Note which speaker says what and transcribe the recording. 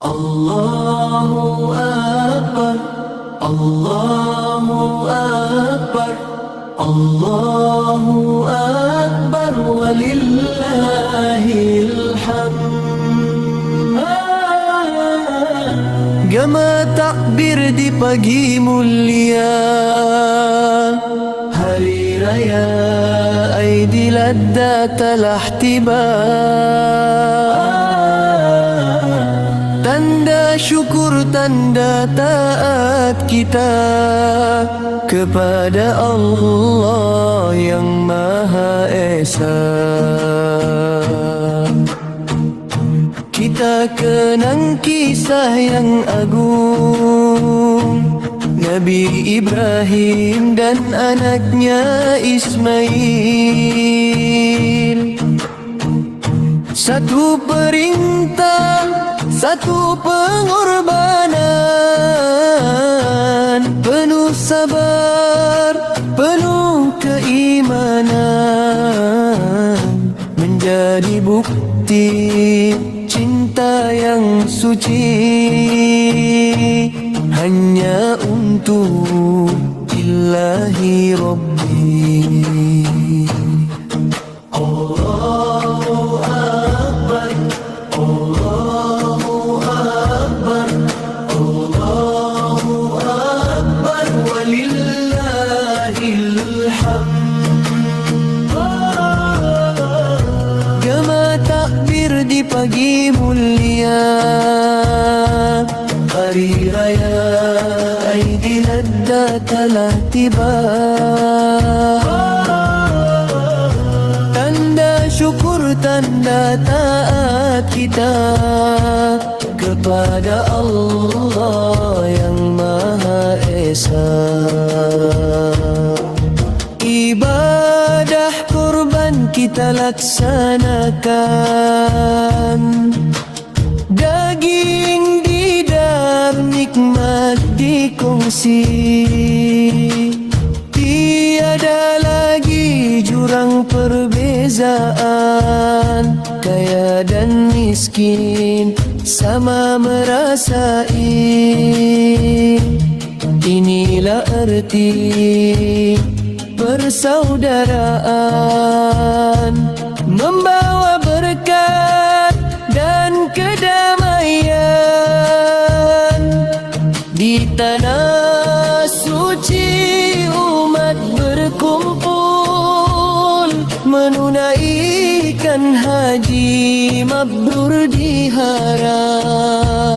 Speaker 1: Allahu Akbar, Allahu Akbar, Allahu Akbar, walillahil hamd. Gema takbir di pagi mulia, hari raya Aidiladha telah tiba. Tanda syukur, tanda taat kita kepada Allah yang Maha Esa. Kita kenang kisah yang agung, Nabi Ibrahim dan anaknya Ismail. Satu perintah, satu pengorbanan, penuh sabar, penuh keimanan, menjadi bukti cinta yang suci hanya untuk Ilahi Rabbi. Allahu Akbar, Allahu Akbar, Allahu Akbar, walillahil hamd. Gema takbir di pagi mulia, hari raya Aidiladha telah tiba. Tanda syukur, tanda taat kita kepada Allah yang Maha Esa. Ibadah kurban kita laksanakan, daging didar nikmat dikongsi. Tiada lagi jurang perbezaan, kaya dan miskin sama merasai. Inilah erti persaudaraan, membawa berkat dan kedamaian di tanah suci. Umat berkumpul menunaikan haji mabrur di haram.